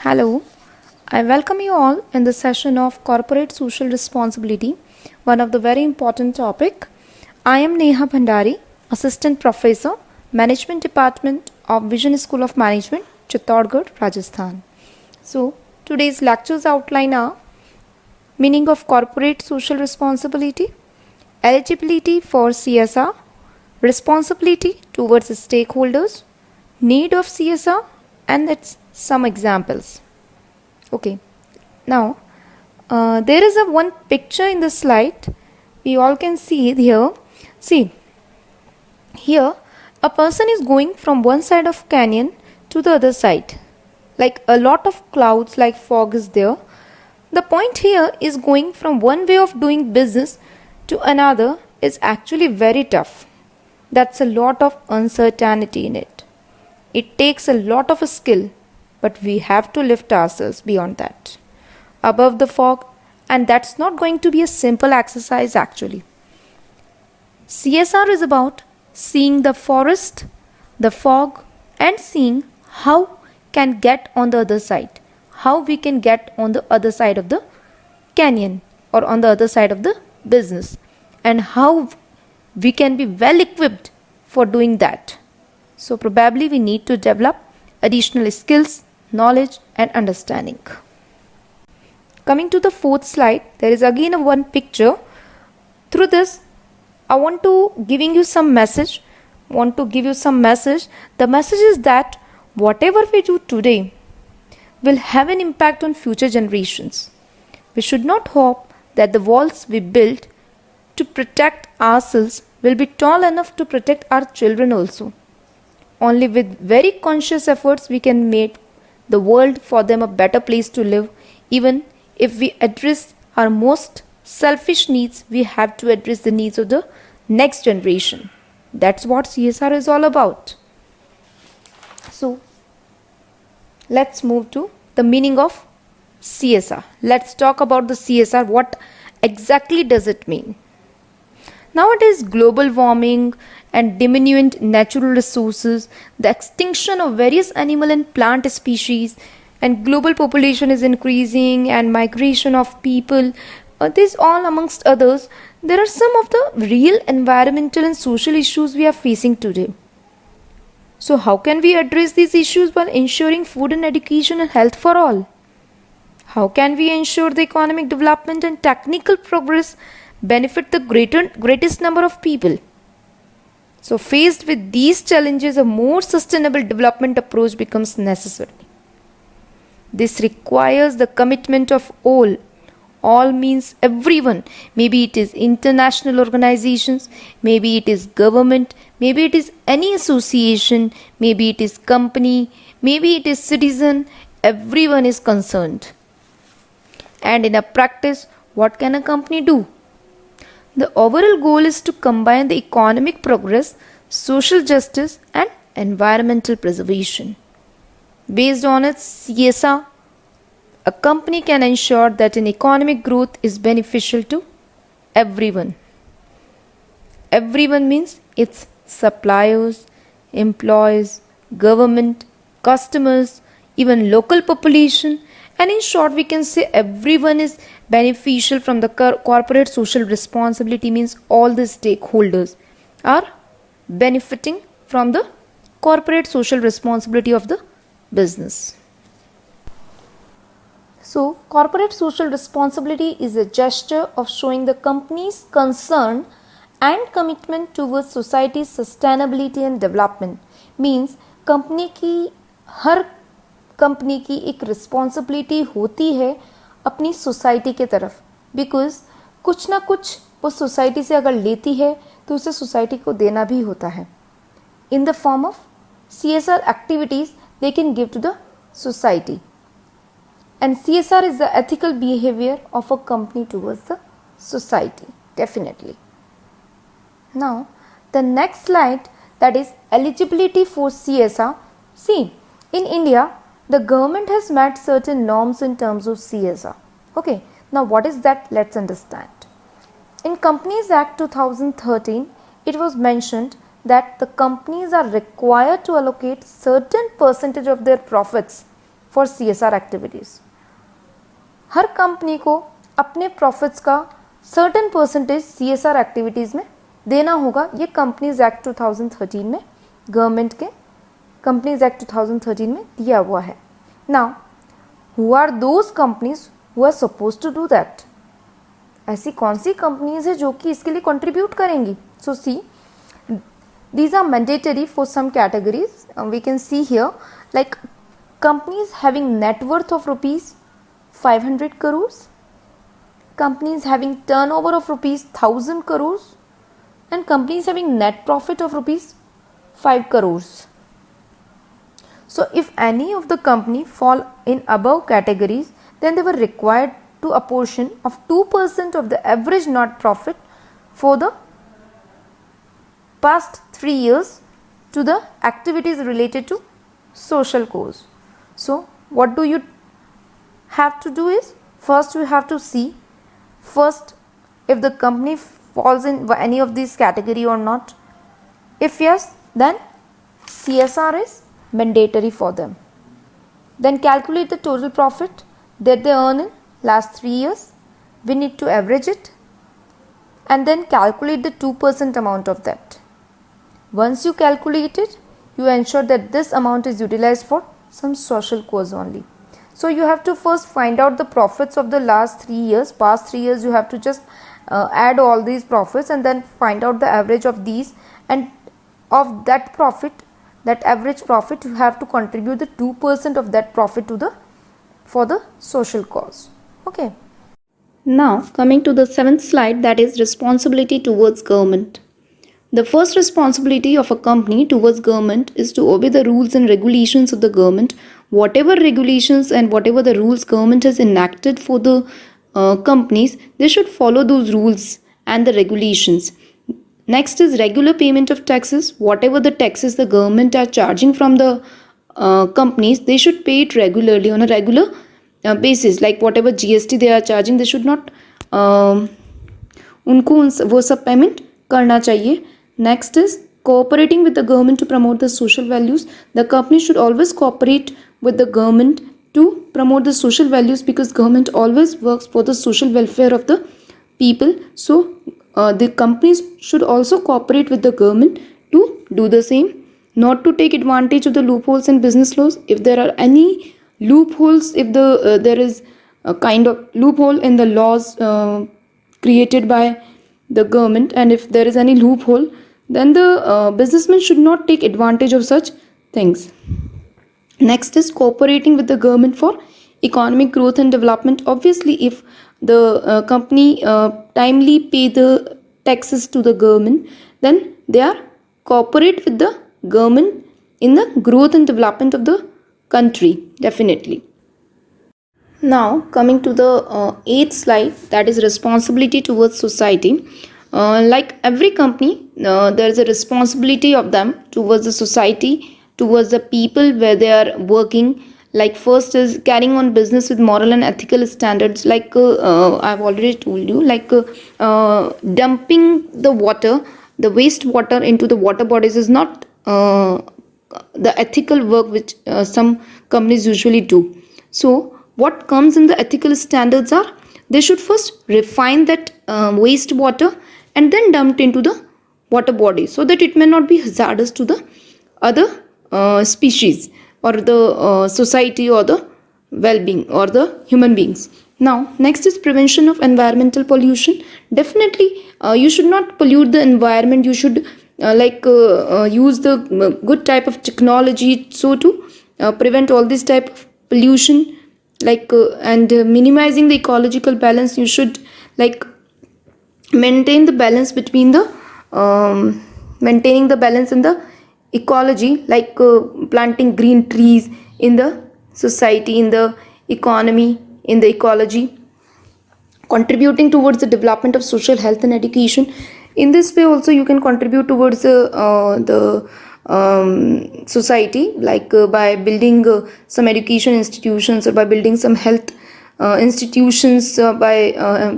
Hello, I welcome you all in the session of Corporate Social Responsibility, one of the very important topic. I am Neha Bhandari, Assistant Professor, Management Department of Vision School of Management, Chittorgarh, Rajasthan. So, today's lectures outline are meaning of corporate social responsibility, eligibility for CSR, responsibility towards stakeholders, need of CSR, and its some examples. Okay, now there is a one picture in the slide. We all can see it here. See, here a person is going from one side of canyon to the other side. Like a lot of clouds like fog is there. The point here is going from one way of doing business to another is actually very tough. That's a lot of uncertainty in it. It takes a lot of skill, but we have to lift ourselves beyond that, above the fog, and that's not going to be a simple exercise actually. CSR is about seeing the forest, the fog, and seeing how can get on the other side, how we can get on the other side of the canyon or on the other side of the business, and how we can be well equipped for doing that. So probably we need to develop additional skills, knowledge and understanding. Coming to the fourth slide, there is again a one picture. Through this, I want to give you some message. The message is that whatever we do today will have an impact on future generations. We should not hope that the walls we build to protect ourselves will be tall enough to protect our children also. Only with very conscious efforts we can make the world for them a better place to live. Even if we address our most selfish needs, we have to address the needs of the next generation. That's what CSR is all about. So, let's move to the meaning of CSR. Let's talk about the CSR. What exactly does it mean? Nowadays, global warming and diminuent natural resources, the extinction of various animal and plant species, and global population is increasing, and migration of people, these all amongst others, there are some of the real environmental and social issues we are facing today. So how can we address these issues while ensuring food and education and health for all? How can we ensure the economic development and technical progress benefit the greatest number of people? So faced with these challenges, a more sustainable development approach becomes necessary. This requires the commitment of all. All means everyone. Maybe it is international organizations, maybe it is government, maybe it is any association, maybe it is company, maybe it is citizen. Everyone is concerned. And in a practice, what can a company do? The overall goal is to combine the economic progress, social justice and environmental preservation. Based on its CSR, a company can ensure that an economic growth is beneficial to everyone. Everyone means its suppliers, employees, government, customers, even local population, and in short we can say everyone is beneficial from the corporate social responsibility, means all the stakeholders are benefiting from the corporate social responsibility of the business. So corporate social responsibility is a gesture of showing the company's concern and commitment towards society's sustainability and development. Means her company की एक responsibility होती है अपनी society के तरफ, because कुछ ना कुछ वो सोसाइटी से अगर लेती है तो उसे सोसाइटी को देना भी होता है. In the form of CSR activities they can give to the society, and CSR is the ethical behaviour of a company towards the society definitely. Now the next slide, that is eligibility for CSR. See, in India, the government has met certain norms in terms of CSR. Okay, now what is that? Let's understand. In Companies Act 2013, it was mentioned that the companies are required to allocate certain percentage of their profits for CSR activities. Her company को अपने profits का certain percentage CSR activities में देना होगा. ये companies act 2013 में, government के companies act 2013 में दिया हुआ है. Now who are those companies who are suppose to do that? ऐसी कौन सी कंपनीज है जो कि इसके लिए कंट्रीब्यूट करेंगी? सो सी, these are mandatory for some categories. We can see here like companies having net worth of rupees 500 crores, companies having turnover of rupees 1000 crores, and companies having net profit of rupees 5 crores. So if any of the company fall in above categories, then they were required to apportion of 2% of the average net profit for the past 3 years to the activities related to social cause. So what do you have to do is, first you have to see first if the company falls in any of these category or not. If yes, then CSR is mandatory for them. Then calculate the total profit that they earn in last 3 years. We need to average it and then calculate the 2% amount of that. Once you calculate it, you ensure that this amount is utilized for some social cause only. So you have to first find out the profits of the last 3 years. Past 3 years you have to just add all these profits and then find out the average of these, and of that profit, that average profit, you have to contribute the 2% of that profit to the for the social cause. Okay. Now coming to the 7th slide, that is responsibility towards government. The first responsibility of a company towards government is to obey the rules and regulations of the government. Whatever regulations and whatever the rules government has enacted for the companies, they should follow those rules and the regulations. Next is regular payment of taxes. Whatever the taxes the government are charging from the companies, they should pay it regularly on a regular basis. Like whatever GST they are charging, they should not उनको वो सब payment करना चाहिए. Next is cooperating with the government to promote the social values. The company should always cooperate with the government to promote the social values, because government always works for the social welfare of the people. So the companies should also cooperate with the government to do the same, not to take advantage of the loopholes in business laws. If there are any loopholes, if there is a kind of loophole in the laws created by the government, and if there is any loophole, then the businessman should not take advantage of such things. Next is cooperating with the government for economic growth and development. Obviously, if the company timely pay the taxes to the government, then they are cooperate with the government in the growth and development of the country, definitely. Now coming to the 8th slide, that is responsibility towards society. Like every company, there is a responsibility of them towards the society, towards the people where they are working. Like first is carrying on business with moral and ethical standards. Like I've already told you, like dumping the water, the wastewater into the water bodies is not the ethical work which some companies usually do. So what comes in the ethical standards are, they should first refine that wastewater and then dumped into the water body, so that it may not be hazardous to the other species or the society or the well-being or the human beings. Now next is prevention of environmental pollution. Definitely you should not pollute the environment. You should use the good type of technology so to prevent all this type of pollution, and minimizing the ecological balance. You should maintain the balance between the maintaining the balance in the ecology, planting green trees in the society, in the economy, in the ecology, contributing towards the development of social health and education. In this way also you can contribute towards the society, by building some education institutions, or by building some health institutions, by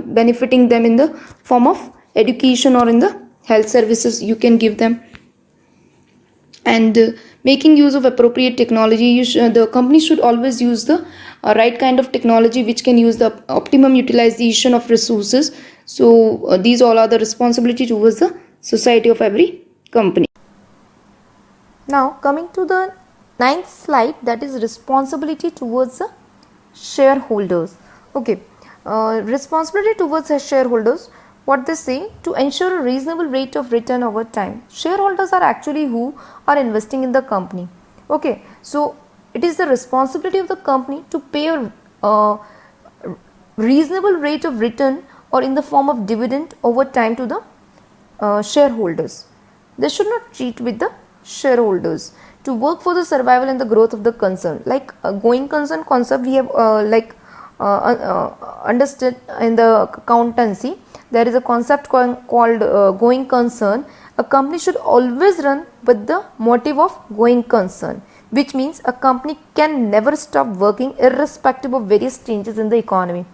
benefiting them in the form of education or in the health services you can give them. and making use of appropriate technology. The company should always use the right kind of technology which can use the optimum utilization of resources. So these all are the responsibility towards the society of every company. Now coming to the ninth slide, that is responsibility towards the shareholders. Okay, responsibility towards the shareholders, what they say, to ensure a reasonable rate of return over time. Shareholders are actually who are investing in the company. Okay, so it is the responsibility of the company to pay a reasonable rate of return or in the form of dividend over time to the shareholders. They should not cheat with the shareholders to work for the survival and the growth of the concern. Like going concern concept we have understood in the accountancy. There is a concept called going concern. A company should always run with the motive of going concern, which means a company can never stop working irrespective of various changes in the economy.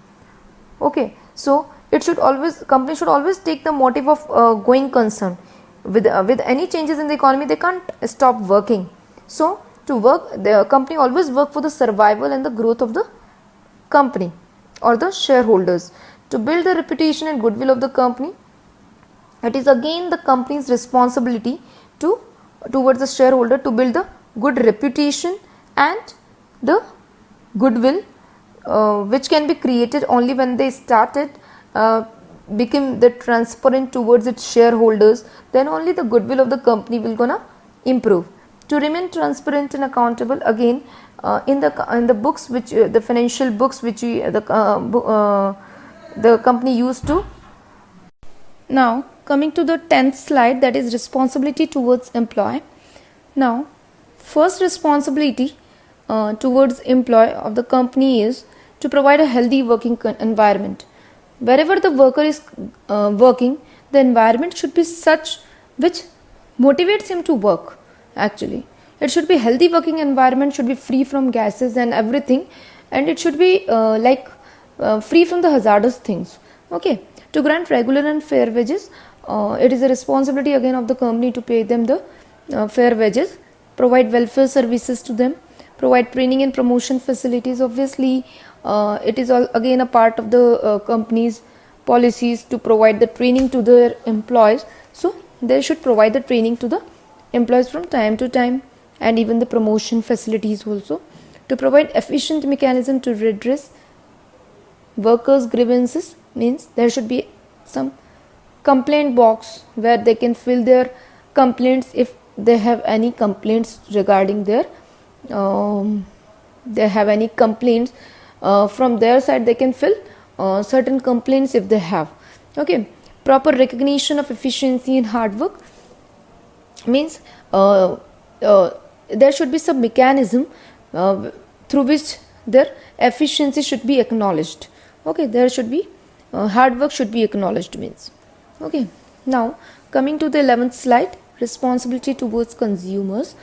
Okay, so it should always, company should always take the motive of going concern. With any changes in the economy, they can't stop working. So to work, the company always work for the survival and the growth of the company or the shareholders. To build the reputation and goodwill of the company, it is again the company's responsibility to towards the shareholder to build the good reputation and the goodwill, which can be created only when they started become the transparent towards its shareholders. Then only the goodwill of the company will gonna improve. To remain transparent and accountable, again in the books which the financial books which the company used to. Now coming to the 10th slide, that is responsibility towards employee. Now first responsibility towards employee of the company is to provide a healthy working environment. Wherever the worker is working, the environment should be such which motivates him to work. Actually, it should be healthy working environment, should be free from gases and everything, and it should be free from the hazardous things. Okay, to grant regular and fair wages, it is a responsibility again of the company to pay them the fair wages, provide welfare services to them, provide training and promotion facilities. Obviously it is all again a part of the company's policies to provide the training to their employees. So they should provide the training to the employees from time to time, and even the promotion facilities also, to provide efficient mechanism to redress workers' grievances. Means there should be some complaint box where they can fill their complaints if they have any complaints regarding their they have any complaints from their side, they can fill certain complaints if they have. Okay, proper recognition of efficiency and hard work means there should be some mechanism through which their efficiency should be acknowledged. Okay, there should be hard work should be acknowledged means. Okay, now coming to the 11th slide, responsibility towards consumers.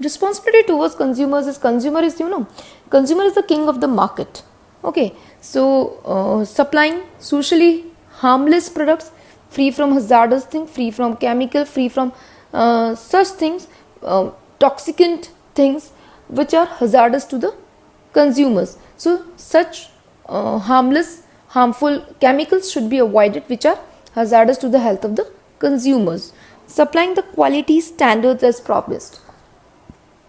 Responsibility towards consumers is, consumer is the king of the market. Okay, so supplying socially harmless products, free from hazardous things, free from chemical, free from such things, toxicant things which are hazardous to the consumers. So such harmful chemicals should be avoided which are hazardous to the health of the consumers. Supplying the quality standards as promised.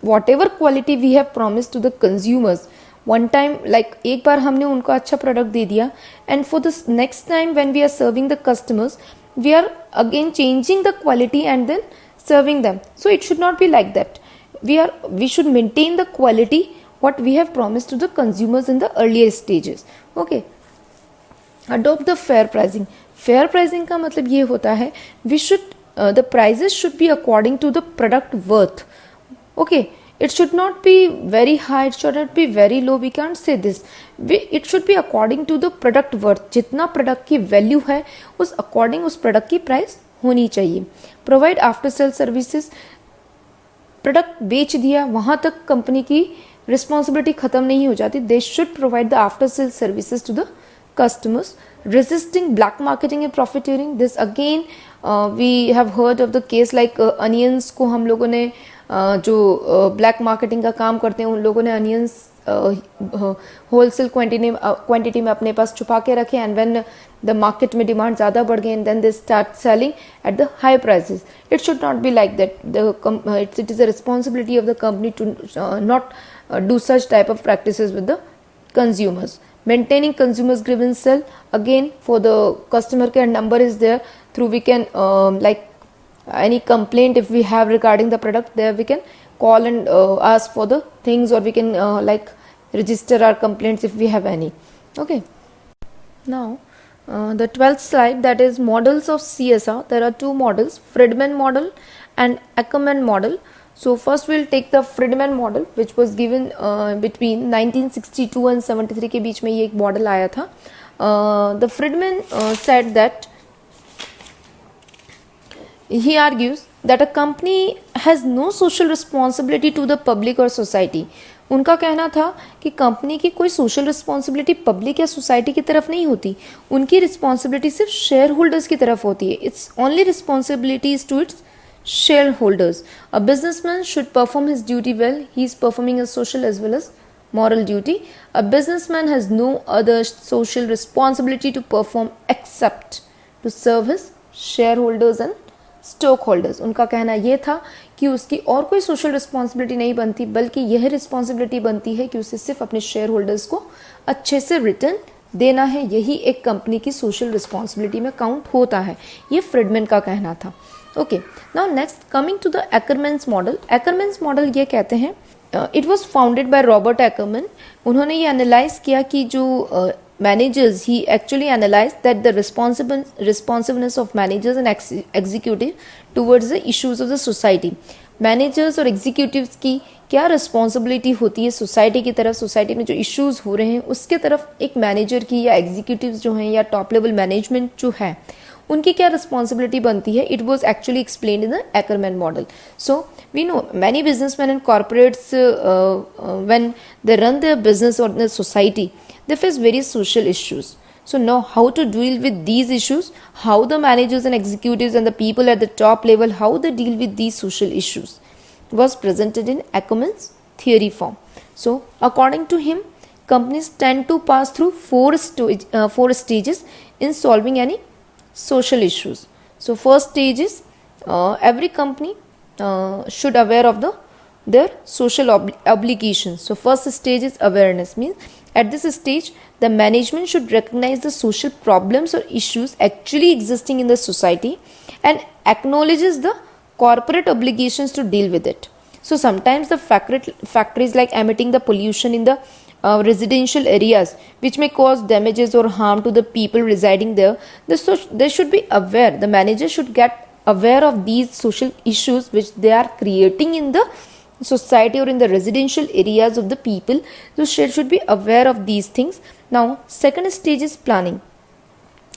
Whatever quality we have promised to the consumers, one time, like एक बार हमने उनको अच्छा product दे दिया, and for this next time when we are serving the customers, we are again changing the quality and then serving them. So it should not be like that. We should maintain the quality what we have promised to the consumers in the earlier stages. Okay, adopt the fair pricing. Fair pricing का मतलब ये होता है, we should the prices should be according to the product worth. Okay, it should not be very high, it should not be very low. We can't say this. It should be according to the product worth. जितना product की value है, उस according उस product की price होनी चाहिए. Provide after sale services. Product बेच दिया, वहाँ तक company की responsibility खत्म नहीं हो जाती. They should provide the after sale services to the customers, resisting black marketing and profiteering. This again we have heard of the case like onions को हम लोगों ने जो ब्लैक मार्केटिंग का काम करते हैं उन लोगों ने अनियंस होलसेल क्वांटिटी में अपने पास छुपा के रखे, एंड व्हेन द मार्केट में डिमांड ज़्यादा बढ़ गई and then they start selling at the high prices. It should not be like that. It is a responsibility of the company to not do such type of practices with the consumers. Maintaining consumers grievance cell, again for the customer care number is there, through we can like any complaint if we have regarding the product, there we can call and ask for the things, or we can like register our complaints if we have any. Okay, now the 12th slide, that is models of CSR. There are two models, Friedman model and Ackerman model. So first we'll take the Friedman model, which was given between 1962 and 73 के बीच में ये एक model आया था. The Friedman said that he argues that a company has no social responsibility to the public or society. उनका कहना था कि कंपनी की कोई सोशल रिस्पॉन्सिबिलिटी पब्लिक या सोसाइटी की तरफ नहीं होती, उनकी रिस्पॉन्सिबिलिटी सिर्फ शेयर होल्डर्स की तरफ होती है. It's only responsibilities to its shareholders. A businessman should perform his duty well. He is performing a social as well as moral duty. A businessman has no other social responsibility to perform except to serve his shareholders and stockholders. उनका कहना यह था कि उसकी और कोई social responsibility नहीं बनती, बल्कि यह रिस्पॉन्सिबिलिटी बनती है कि उसे सिर्फ अपने शेयर होल्डर्स को अच्छे से रिटर्न देना है. यही एक कंपनी की सोशल रिस्पॉन्सिबिलिटी में काउंट होता है. ये फ्रीडमैन का कहना था. Okay, now next coming to the Ackerman's model. Ackerman's model ये कहते हैं, it was founded by Robert Ackerman. उन्होंने ये एनालाइज किया कि जो managers, he actually analyse that the responsiveness of managers and executive towards the issues of the society. Managers और executives की क्या रिस्पॉन्सिबिलिटी होती है सोसाइटी की तरफ, सोसाइटी में जो इश्यूज हो रहे हैं उसके तरफ एक मैनेजर की या एग्जीक्यूटिव्स जो हैं या टॉप लेवल मैनेजमेंट जो है उनकी क्या रिस्पॉन्सिबिलिटी बनती है. It was actually explained in the Ackerman model. So we know many businessman and corporates when they run their business और the society, they face various social issues. So now how to deal with these issues, how the managers and executives and the people at the top level, how they deal with these social issues was presented in Ackerman's theory form. So according to him, companies tend to pass through four stages in solving any social issues. So first stage is every company should aware of their social obligations. So first stage is awareness, means at this stage the management should recognize the social problems or issues actually existing in the society and acknowledges the corporate obligations to deal with it. So sometimes the factories like emitting the pollution in the residential areas which may cause damages or harm to the people residing there, they should be aware, the manager should get aware of these social issues which they are creating in the society or in the residential areas of the people. So should be aware of these things. Now second stage is planning,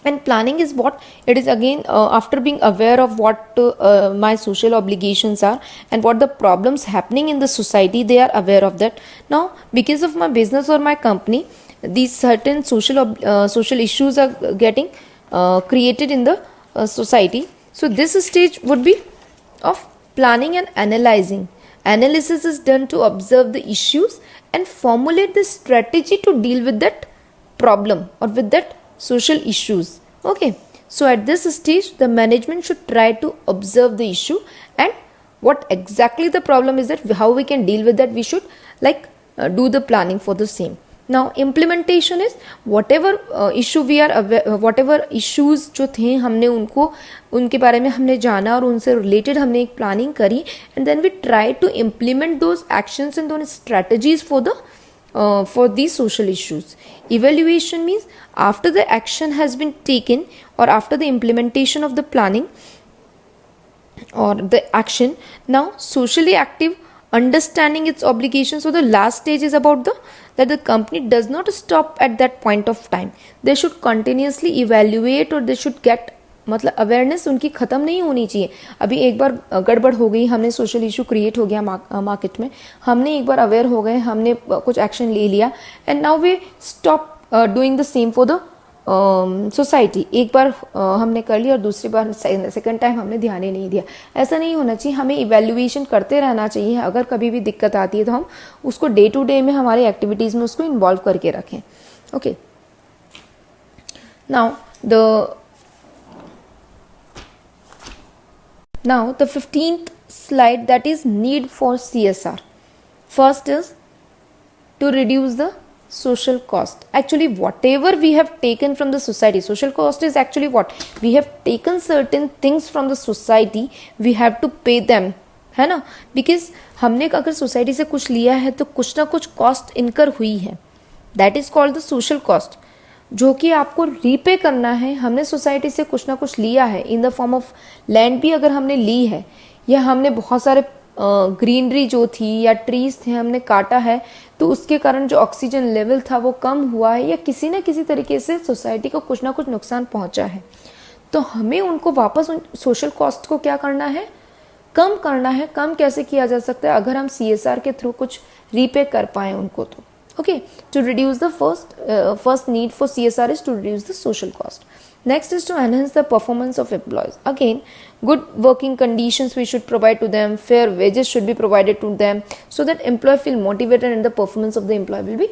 and planning is what it is again after being aware of what my social obligations are and what the problems happening in the society, they are aware of that. Now because of my business or my company, these certain social issues are getting created in the society. So this stage would be of planning and analyzing. Analysis is done to observe the issues and formulate the strategy to deal with that problem or with that social issues. Okay, so at this stage the management should try to observe the issue and what exactly the problem is, that how we can deal with that, we should like do the planning for the same. Now implementation is whatever issue we are aware, whatever issues जो थे हमने उनके बारे में हमने जाना और उनसे related हमने एक planning करी, and then we try to implement those actions and those strategies for these social issues. Evaluation means after the action has been taken or after the implementation of the planning or the action, now socially active understanding its obligations. So the last stage is about that the company does not stop at that point of time. They should continuously evaluate or they should get, मतलब awareness उनकी ख़त्म नहीं होनी चाहिए. अभी एक बार गड़बड़ हो गई, हमने सोशल इशू क्रिएट हो गया मार्केट में, हमने एक बार अवेयर हो गए, हमने कुछ एक्शन ले लिया, and now we stop doing the same for the society, एक बार हमने कर लिया और दूसरी बार सेकंड टाइम हमने ध्यान ही नहीं दिया। ऐसा नहीं होना चाहिए, हमें इवैल्यूएशन करते रहना चाहिए। अगर कभी भी दिक्कत आती है तो हम उसको डे टू डे में हमारी एक्टिविटीज़ में उसको इन्वॉल्व करके रखें। Okay, now the 15th slide, that is need for CSR. First is to reduce the social cost. Actually whatever we have taken from the society, social cost is actually what we have taken certain things from the society, we have to pay them, है ना, because हमने अगर society से कुछ लिया है तो कुछ ना कुछ कॉस्ट इनकर हुई है, that is called the social cost, जो कि आपको रीपे करना है। हमने सोसाइटी से कुछ ना कुछ लिया है in the form of land भी अगर हमने ली है, या हमने बहुत सारे ग्रीनरी जो थी या ट्रीज थे हमने काटा है, तो उसके कारण जो ऑक्सीजन लेवल था वो कम हुआ है, या किसी न किसी तरीके से सोसाइटी को कुछ ना कुछ नुकसान पहुंचा है, तो हमें उनको वापस उन सोशल कॉस्ट को क्या करना है, कम करना है। कम कैसे किया जा सकता है, अगर हम CSR के थ्रू कुछ रीपे कर पाए उनको तो। Okay, to reduce the first need for CSR is to reduce the social cost. Next is to enhance the performance of employees. Again, good working conditions we should provide to them, fair wages should be provided to them, so that employee feel motivated and the performance of the employee will be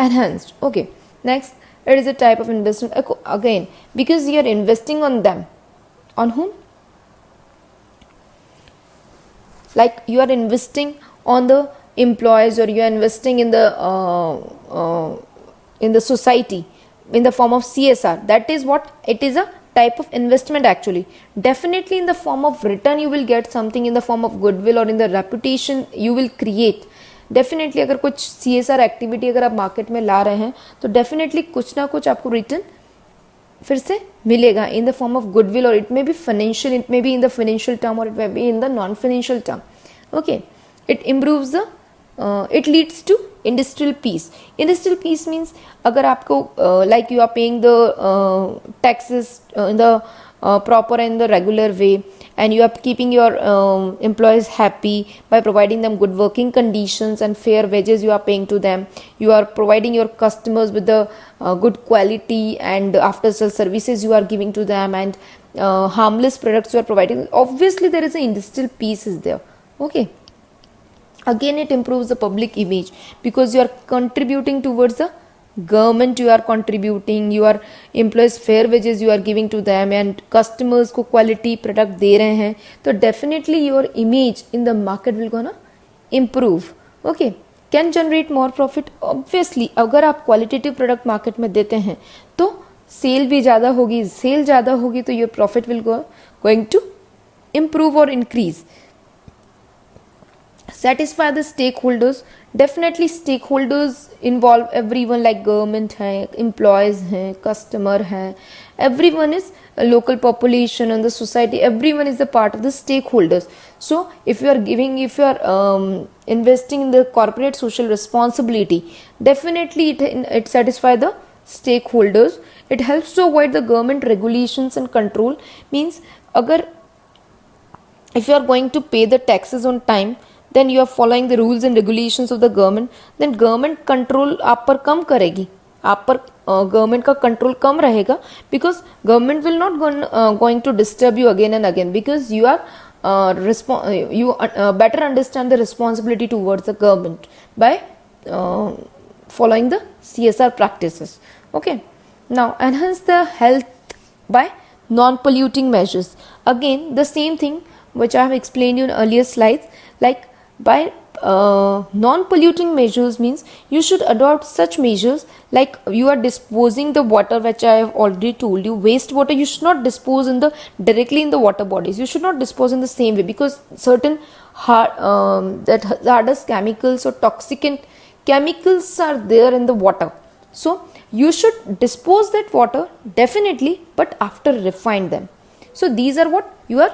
enhanced. Okay, next, it is a type of investment. Again, because you are investing on them. On whom? Like you are investing on the employees, or you are investing in the society in the form of CSR. That is what it is, a type of investment actually. Definitely in the form of return you will get something, in the form of goodwill or in the reputation you will create. Definitely अगर कुछ CSR activity अगर आप market में ला रहे हैं तो definitely कुछ ना कुछ आपको रिटर्न फिर से मिलेगा in the form of goodwill, और it may be financial, it may be in the financial term, और it may be in the non financial term. Okay, it improves the it leads to industrial peace. Industrial peace means अगर आपको like you are paying the taxes in the proper and the regular way, and you are keeping your employees happy by providing them good working conditions and fair wages you are paying to them. You are providing your customers with the good quality and after sales services you are giving to them, and harmless products you are providing. Obviously there is a industrial peace is there. Okay, again it improves the public image because you are contributing towards the government, you are contributing, your employees fair wages you are giving to them, and customers को quality product दे रहे हैं, तो definitely your image in the market will gonna improve. Okay, can generate more profit. Obviously अगर आप qualitative product market में देते हैं तो सेल भी ज़्यादा होगी, सेल ज़्यादा होगी तो your profit will going to improve or increase. Satisfy the stakeholders. Definitely stakeholders involve everyone, like government है, employees हैं, customer हैं, everyone is a local population and the society, everyone is a part of the stakeholders. So if you are giving, if you are investing in the corporate social responsibility, definitely it satisfy the stakeholders. It helps to avoid the government regulations and control. Means अगर if you are going to pay the taxes on time, then you are following the rules and regulations of the government, then government control आप पर कम करेगी, आप पर government का control कम रहेगा, because government will not going to disturb you again and again, because you are better understand the responsibility towards the government by following the CSR practices. Okay, now enhance the health by non-polluting measures. Again the same thing which I have explained in earlier slides, like by non-polluting measures means you should adopt such measures, like you are disposing the water, which I have already told you, wastewater you should not dispose in the directly in the water bodies, you should not dispose in the same way, because certain hazardous chemicals or toxic chemicals are there in the water. So you should dispose that water definitely, but after refine them. So these are what you are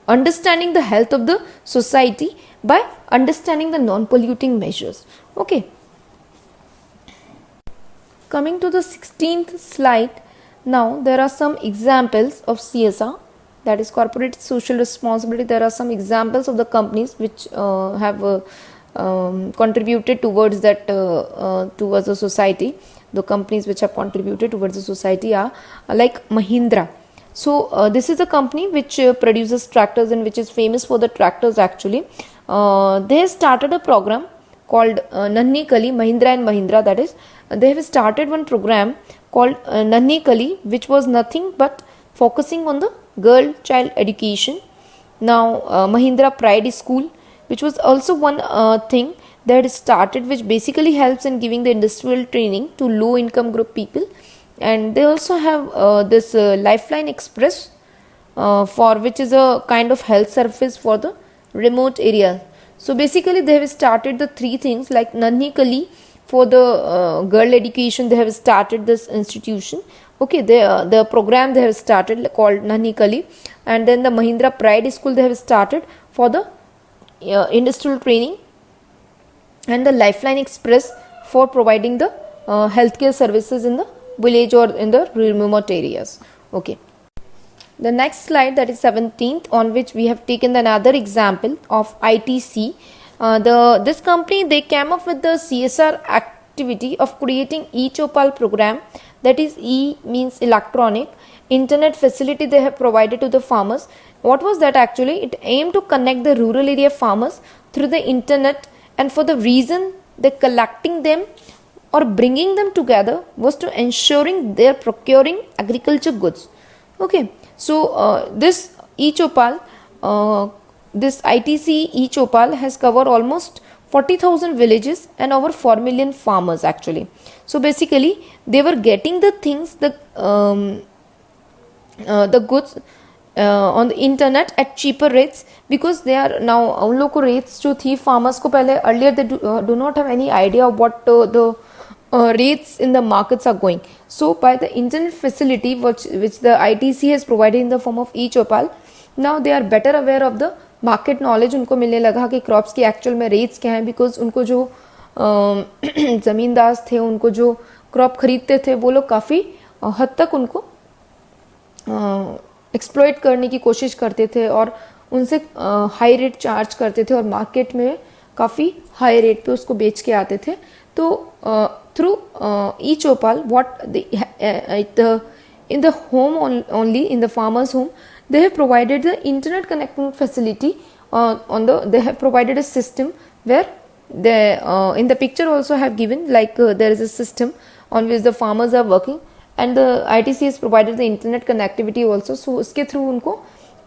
understanding the health of the society by understanding the non-polluting measures. Okay, coming to the 16th slide, now there are some examples of CSR, that is corporate social responsibility. There are some examples of the companies which have contributed towards that towards the society. the companies which have contributed towards the society are like Mahindra. So this is a company which produces tractors and which is famous for the tractors actually. They started a program called Nanhi Kali, Mahindra and Mahindra, that is. They have started one program called Nanhi Kali, which was nothing but focusing on the girl child education. Now Mahindra Pride School, which was also one thing that started, which basically helps in giving the industrial training to low income group people. And they also have this Lifeline Express, for which is a kind of health service for the remote area. So basically they have started the three things, like Nanhi Kali for the girl education. They have started this institution. Okay, the program they have started called Nanhi Kali, and then the Mahindra Pride School they have started for the industrial training, and the Lifeline Express for providing the healthcare services in the village or in the remote areas. Okay. The next slide, that is 17th, on which we have taken another example of ITC. This company, they came up with the CSR activity of creating e-Chopal program, that is E means electronic internet facility they have provided to the farmers. What was that actually? It aimed to connect the rural area farmers through the internet, and for the reason they collecting them or bringing them together was to ensuring their procuring agriculture goods. Okay, so this e-Chopal, this ITC e-Chopal has covered almost 40,000 villages and over 4 million farmers actually. So basically they were getting the things, the goods on the internet at cheaper rates, because they are now उन लोग को rates जो थी farmers को पहले earlier they do not have any idea of what the rates in the markets are going. So by the internet facility which the ITC has provided in the form of e-Chopal, now they are better aware of the market knowledge. उनको मिलने लगा कि crops की actual में rates क्या हैं, because उनको जो ज़मींदार थे, उनको जो crop खरीदते थे, वो लोग काफ़ी हद तक उनको एक्सप्लॉइट करने की कोशिश करते थे और उनसे हाई रेट चार्ज करते थे और मार्केट में काफ़ी हाई रेट पे उसको बेच के आते थे. तो through e-Chopal, what in the home only, in the farmer's home, they have provided the internet connecting facility. They have provided a system where they in the picture also have given, like there is a system on which the farmers are working, and the ITC has provided the internet connectivity also. So उसके through उनको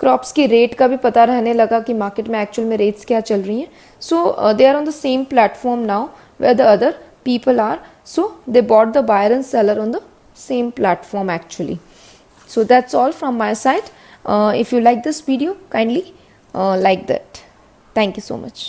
crops की rate का भी पता रहने लगा कि market में एक्चुअल में रेट्स क्या चल रही हैं. So they are on the same platform now where the other people are. So they bought the buyer and seller on the same platform actually. So that's all from my side. If you like this video, kindly like that. Thank you so much.